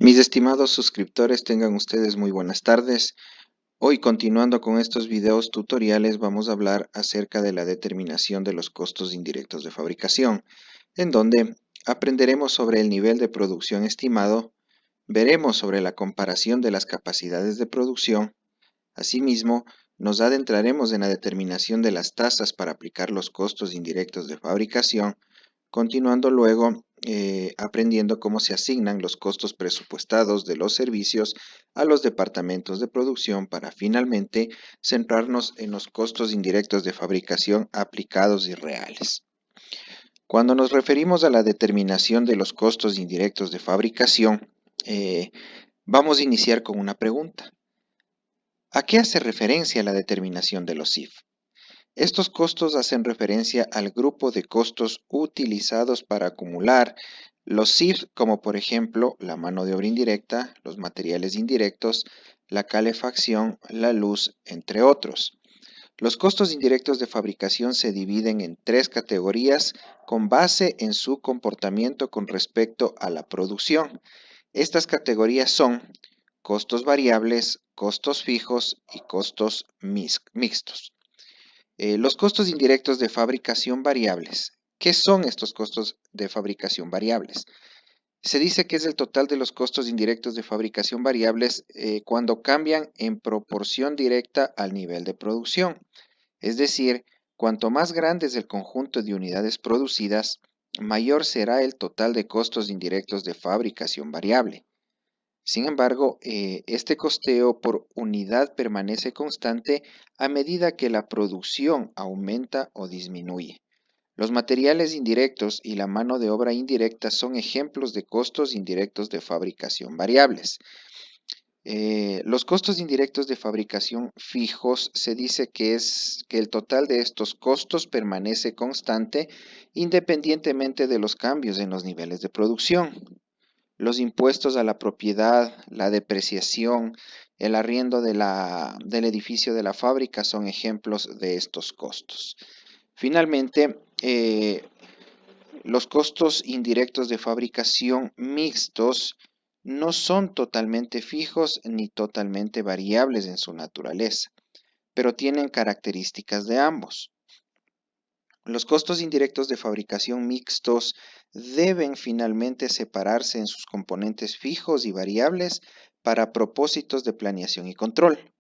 Mis estimados suscriptores, tengan ustedes muy buenas tardes. Hoy, continuando con estos videos tutoriales, vamos a hablar acerca de la determinación de los costos indirectos de fabricación, en donde aprenderemos sobre el nivel de producción estimado, veremos sobre la comparación de las capacidades de producción. Asimismo, nos adentraremos en la determinación de las tasas para aplicar los costos indirectos de fabricación, continuando luego aprendiendo cómo se asignan los costos presupuestados de los servicios a los departamentos de producción para finalmente centrarnos en los costos indirectos de fabricación aplicados y reales. Cuando nos referimos a la determinación de los costos indirectos de fabricación, vamos a iniciar con una pregunta. ¿A qué hace referencia la determinación de los CIF? Estos costos hacen referencia al grupo de costos utilizados para acumular los CIF, como por ejemplo la mano de obra indirecta, los materiales indirectos, la calefacción, la luz, entre otros. Los costos indirectos de fabricación se dividen en tres categorías con base en su comportamiento con respecto a la producción. Estas categorías son costos variables, costos fijos y costos mixtos. Los costos indirectos de fabricación variables. ¿Qué son estos costos de fabricación variables? Se dice que es el total de los costos indirectos de fabricación variables cuando cambian en proporción directa al nivel de producción. Es decir, cuanto más grande es el conjunto de unidades producidas, mayor será el total de costos indirectos de fabricación variable. Sin embargo, este costeo por unidad permanece constante a medida que la producción aumenta o disminuye. Los materiales indirectos y la mano de obra indirecta son ejemplos de costos indirectos de fabricación variables. Los costos indirectos de fabricación fijos se dice que es que el total de estos costos permanece constante independientemente de los cambios en los niveles de producción. Los impuestos a la propiedad, la depreciación, el arriendo del edificio de la fábrica son ejemplos de estos costos. Finalmente, los costos indirectos de fabricación mixtos no son totalmente fijos ni totalmente variables en su naturaleza, pero tienen características de ambos. Los costos indirectos de fabricación mixtos deben finalmente separarse en sus componentes fijos y variables para propósitos de planeación y control.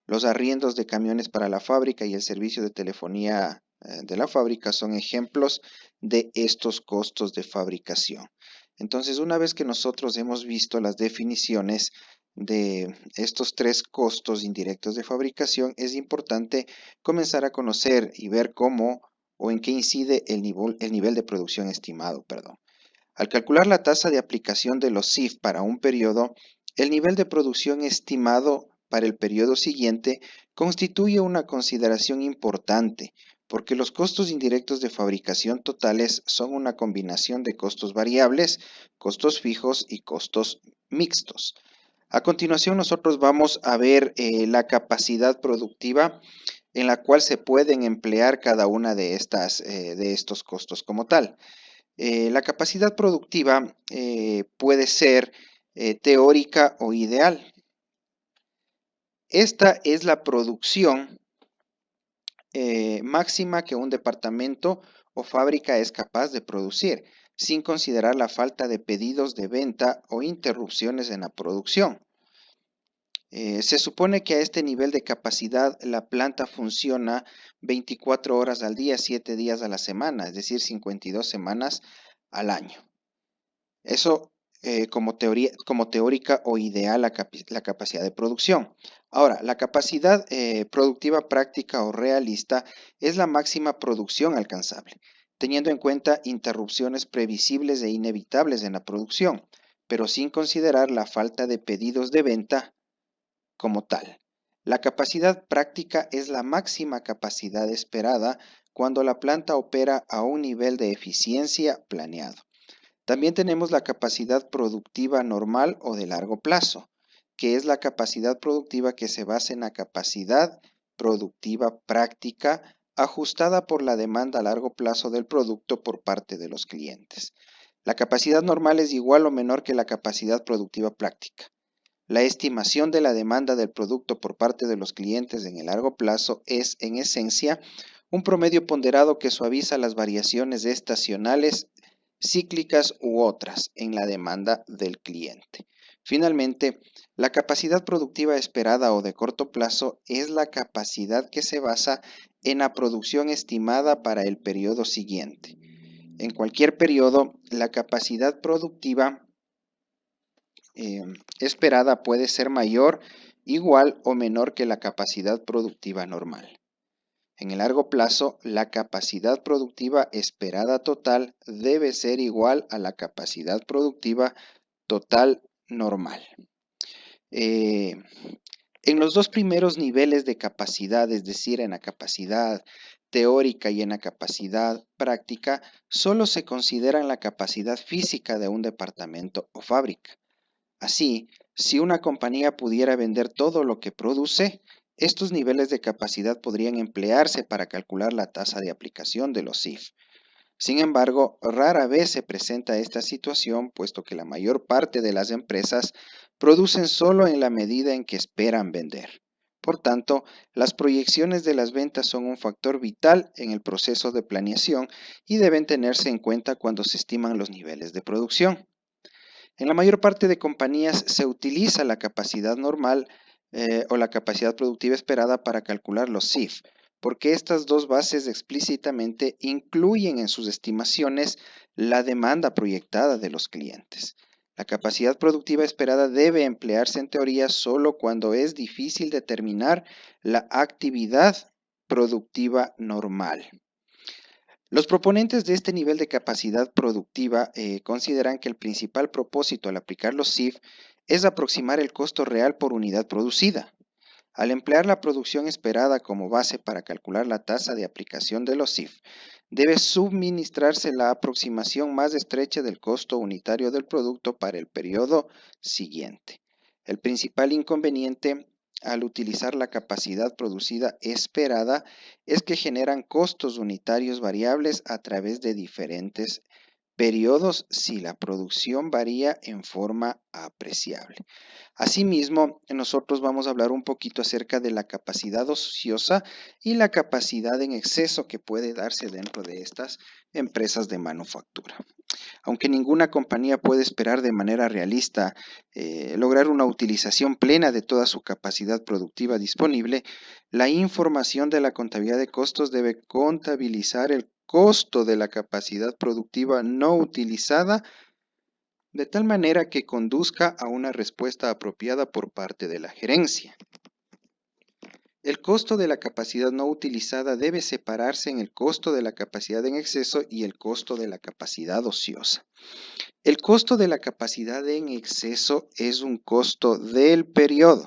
Los arriendos de camiones para la fábrica y el servicio de telefonía de la fábrica son ejemplos de estos costos de fabricación. Entonces, una vez que nosotros hemos visto las definiciones de estos tres costos indirectos de fabricación, es importante comenzar a conocer y ver cómo o en qué incide el nivel de producción estimado, perdón. Al calcular la tasa de aplicación de los CIF para un periodo, el nivel de producción estimado para el periodo siguiente constituye una consideración importante, porque los costos indirectos de fabricación totales son una combinación de costos variables, costos fijos y costos mixtos. A continuación, nosotros vamos a ver la capacidad productiva en la cual se pueden emplear cada una de estos costos como tal. La capacidad productiva puede ser teórica o ideal. Esta es la producción máxima que un departamento o fábrica es capaz de producir, sin considerar la falta de pedidos de venta o interrupciones en la producción. Se supone que a este nivel de capacidad la planta funciona 24 horas al día, 7 días a la semana, es decir, 52 semanas al año. Eso como teórica o ideal la capacidad de producción. Ahora, la capacidad productiva práctica o realista es la máxima producción alcanzable, teniendo en cuenta interrupciones previsibles e inevitables en la producción, pero sin considerar la falta de pedidos de venta como tal. La capacidad práctica es la máxima capacidad esperada cuando la planta opera a un nivel de eficiencia planeado. También tenemos la capacidad productiva normal o de largo plazo, que es la capacidad productiva que se basa en la capacidad productiva práctica ajustada por la demanda a largo plazo del producto por parte de los clientes. La capacidad normal es igual o menor que la capacidad productiva práctica. La estimación de la demanda del producto por parte de los clientes en el largo plazo es, en esencia, un promedio ponderado que suaviza las variaciones estacionales, cíclicas u otras en la demanda del cliente. Finalmente, la capacidad productiva esperada o de corto plazo es la capacidad que se basa en la producción estimada para el periodo siguiente. En cualquier periodo, la capacidad productiva esperada puede ser mayor, igual o menor que la capacidad productiva normal. En el largo plazo, la capacidad productiva esperada total debe ser igual a la capacidad productiva total normal. Eh, en los dos primeros niveles de capacidad, es decir, en la capacidad teórica y en la capacidad práctica, solo se consideran la capacidad física de un departamento o fábrica. Así, si una compañía pudiera vender todo lo que produce, estos niveles de capacidad podrían emplearse para calcular la tasa de aplicación de los CIF. Sin embargo, rara vez se presenta esta situación, puesto que la mayor parte de las empresas producen solo en la medida en que esperan vender. Por tanto, las proyecciones de las ventas son un factor vital en el proceso de planeación y deben tenerse en cuenta cuando se estiman los niveles de producción. En la mayor parte de compañías se utiliza la capacidad normal o la capacidad productiva esperada para calcular los CIF, porque estas dos bases explícitamente incluyen en sus estimaciones la demanda proyectada de los clientes. La capacidad productiva esperada debe emplearse en teoría solo cuando es difícil determinar la actividad productiva normal. Los proponentes de este nivel de capacidad productiva consideran que el principal propósito al aplicar los CIF es aproximar el costo real por unidad producida. Al emplear la producción esperada como base para calcular la tasa de aplicación de los CIF, debe suministrarse la aproximación más estrecha del costo unitario del producto para el periodo siguiente. El principal inconveniente al utilizar la capacidad producida esperada es que generan costos unitarios variables a través de diferentes periodos si la producción varía en forma apreciable. Asimismo, nosotros vamos a hablar un poquito acerca de la capacidad ociosa y la capacidad en exceso que puede darse dentro de estas empresas de manufactura. Aunque ninguna compañía puede esperar de manera realista lograr una utilización plena de toda su capacidad productiva disponible, la información de la contabilidad de costos debe contabilizar el costo de la capacidad productiva no utilizada de tal manera que conduzca a una respuesta apropiada por parte de la gerencia. El costo de la capacidad no utilizada debe separarse en el costo de la capacidad en exceso y el costo de la capacidad ociosa. El costo de la capacidad en exceso es un costo del periodo.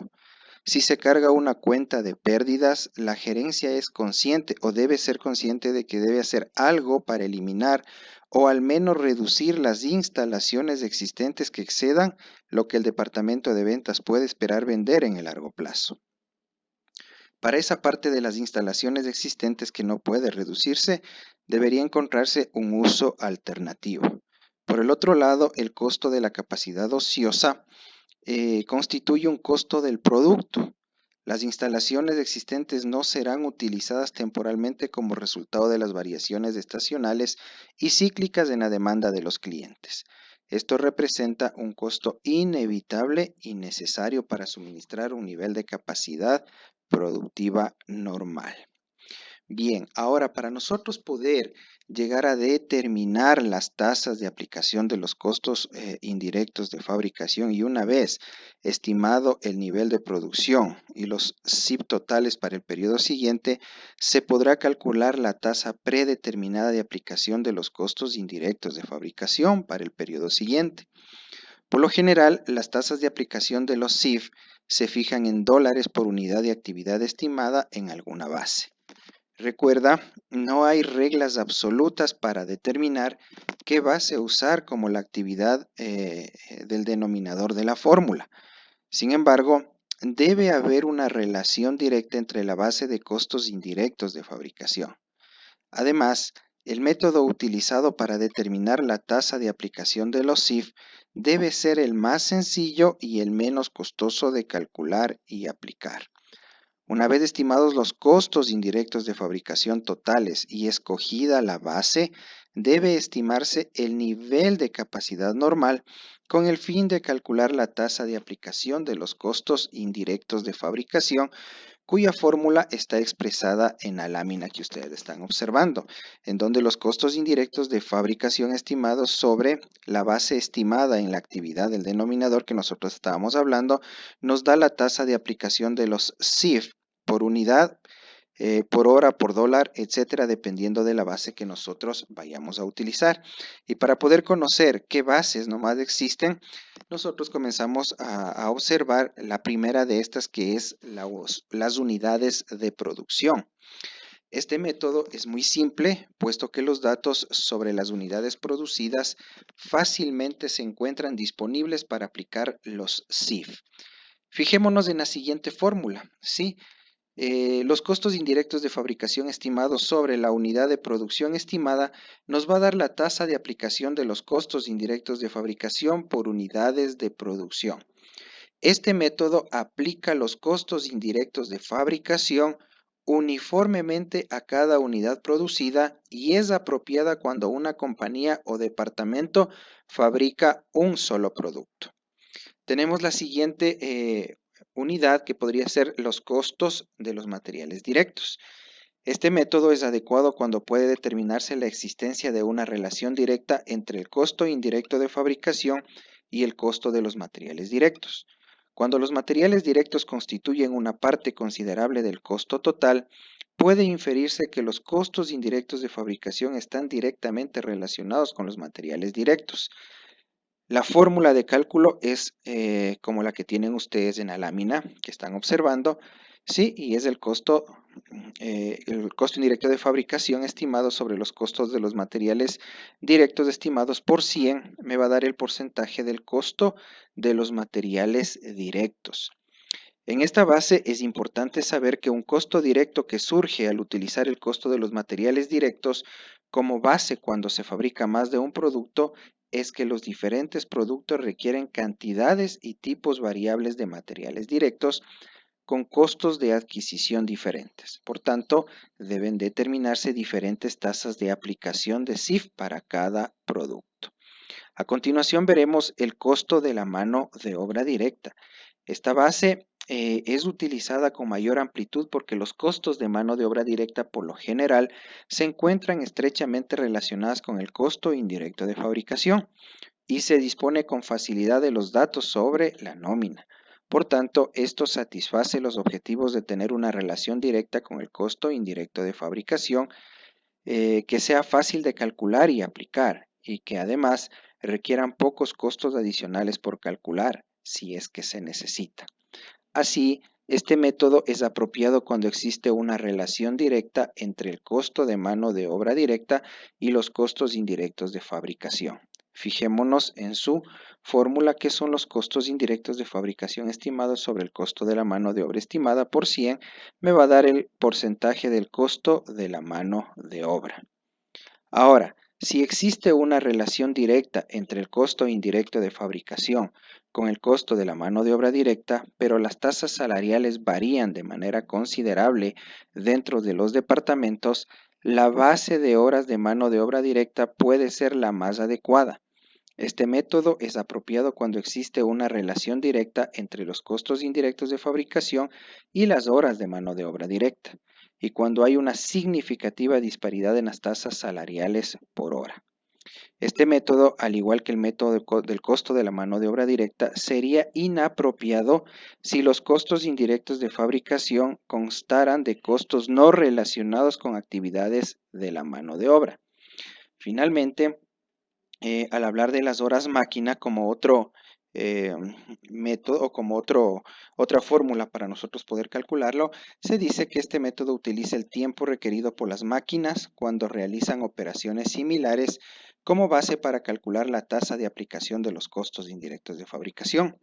Si se carga una cuenta de pérdidas, la gerencia es consciente o debe ser consciente de que debe hacer algo para eliminar o al menos reducir las instalaciones existentes que excedan lo que el departamento de ventas puede esperar vender en el largo plazo. Para esa parte de las instalaciones existentes que no puede reducirse, debería encontrarse un uso alternativo. Por el otro lado, el costo de la capacidad ociosa constituye un costo del producto. Las instalaciones existentes no serán utilizadas temporalmente como resultado de las variaciones estacionales y cíclicas en la demanda de los clientes. Esto representa un costo inevitable y necesario para suministrar un nivel de capacidad productiva normal. Bien, ahora para nosotros poder llegar a determinar las tasas de aplicación de los costos indirectos de fabricación y una vez estimado el nivel de producción y los CIF totales para el periodo siguiente, se podrá calcular la tasa predeterminada de aplicación de los costos indirectos de fabricación para el periodo siguiente. Por lo general, las tasas de aplicación de los CIF se fijan en dólares por unidad de actividad estimada en alguna base. Recuerda, no hay reglas absolutas para determinar qué base usar como la actividad del denominador de la fórmula. Sin embargo, debe haber una relación directa entre la base de costos indirectos de fabricación. Además, El método utilizado para determinar la tasa de aplicación de los CIF debe ser el más sencillo y el menos costoso de calcular y aplicar. Una vez estimados los costos indirectos de fabricación totales y escogida la base, debe estimarse el nivel de capacidad normal con el fin de calcular la tasa de aplicación de los costos indirectos de fabricación, cuya fórmula está expresada en la lámina que ustedes están observando, en donde los costos indirectos de fabricación estimados sobre la base estimada en la actividad del denominador que nosotros estábamos hablando, nos da la tasa de aplicación de los CIF por unidad, por hora, por dólar, etcétera, dependiendo de la base que nosotros vayamos a utilizar. Y para poder conocer qué bases nomás existen, nosotros comenzamos a observar la primera de estas, que es las unidades de producción. Este método es muy simple, puesto que los datos sobre las unidades producidas fácilmente se encuentran disponibles para aplicar los CIF. Fijémonos en la siguiente fórmula, ¿sí? Los costos indirectos de fabricación estimados sobre la unidad de producción estimada nos va a dar la tasa de aplicación de los costos indirectos de fabricación por unidades de producción. Este método aplica los costos indirectos de fabricación uniformemente a cada unidad producida y es apropiada cuando una compañía o departamento fabrica un solo producto. Tenemos la siguiente unidad, que podría ser los costos de los materiales directos. Este método es adecuado cuando puede determinarse la existencia de una relación directa entre el costo indirecto de fabricación y el costo de los materiales directos. Cuando los materiales directos constituyen una parte considerable del costo total, puede inferirse que los costos indirectos de fabricación están directamente relacionados con los materiales directos. La fórmula de cálculo es como la que tienen ustedes en la lámina que están observando, sí, y es el costo indirecto de fabricación estimado sobre los costos de los materiales directos estimados por 100, me va a dar el porcentaje del costo de los materiales directos. En esta base es importante saber que un costo directo que surge al utilizar el costo de los materiales directos como base cuando se fabrica más de un producto es que los diferentes productos requieren cantidades y tipos variables de materiales directos con costos de adquisición diferentes. Por tanto, deben determinarse diferentes tasas de aplicación de CIF para cada producto. A continuación veremos el costo de la mano de obra directa. Esta base es utilizada con mayor amplitud porque los costos de mano de obra directa por lo general se encuentran estrechamente relacionadas con el costo indirecto de fabricación y se dispone con facilidad de los datos sobre la nómina. Por tanto, esto satisface los objetivos de tener una relación directa con el costo indirecto de fabricación que sea fácil de calcular y aplicar y que además requieran pocos costos adicionales por calcular si es que se necesita. Así, este método es apropiado cuando existe una relación directa entre el costo de mano de obra directa y los costos indirectos de fabricación. Fijémonos en su fórmula, que son los costos indirectos de fabricación estimados sobre el costo de la mano de obra estimada por 100, me va a dar el porcentaje del costo de la mano de obra. Ahora, si existe una relación directa entre el costo indirecto de fabricación con el costo de la mano de obra directa, pero las tasas salariales varían de manera considerable dentro de los departamentos, la base de horas de mano de obra directa puede ser la más adecuada. Este método es apropiado cuando existe una relación directa entre los costos indirectos de fabricación y las horas de mano de obra directa, y cuando hay una significativa disparidad en las tasas salariales por hora. Este método, al igual que el método del costo de la mano de obra directa, sería inapropiado si los costos indirectos de fabricación constaran de costos no relacionados con actividades de la mano de obra. Finalmente, al hablar de las horas máquina como otro eh, método o como otra fórmula para nosotros poder calcularlo, se dice que este método utiliza el tiempo requerido por las máquinas cuando realizan operaciones similares como base para calcular la tasa de aplicación de los costos indirectos de fabricación.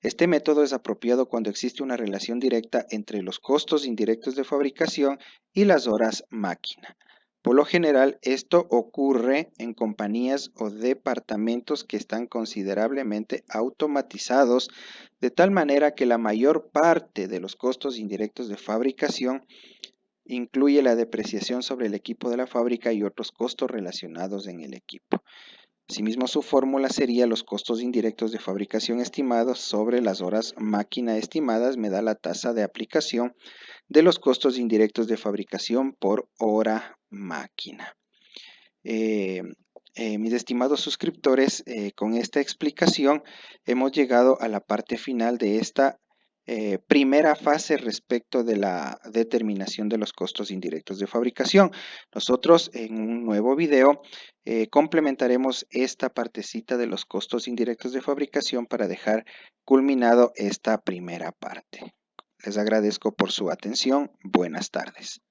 Este método es apropiado cuando existe una relación directa entre los costos indirectos de fabricación y las horas máquina. Por lo general, esto ocurre en compañías o departamentos que están considerablemente automatizados, de tal manera que la mayor parte de los costos indirectos de fabricación incluye la depreciación sobre el equipo de la fábrica y otros costos relacionados en el equipo. Asimismo, su fórmula sería los costos indirectos de fabricación estimados sobre las horas máquina estimadas me da la tasa de aplicación de los costos indirectos de fabricación por hora máquina. Mis estimados suscriptores, con esta explicación hemos llegado a la parte final de esta primera fase respecto de la determinación de los costos indirectos de fabricación. Nosotros en un nuevo video complementaremos esta partecita de los costos indirectos de fabricación para dejar culminado esta primera parte. Les agradezco por su atención. Buenas tardes.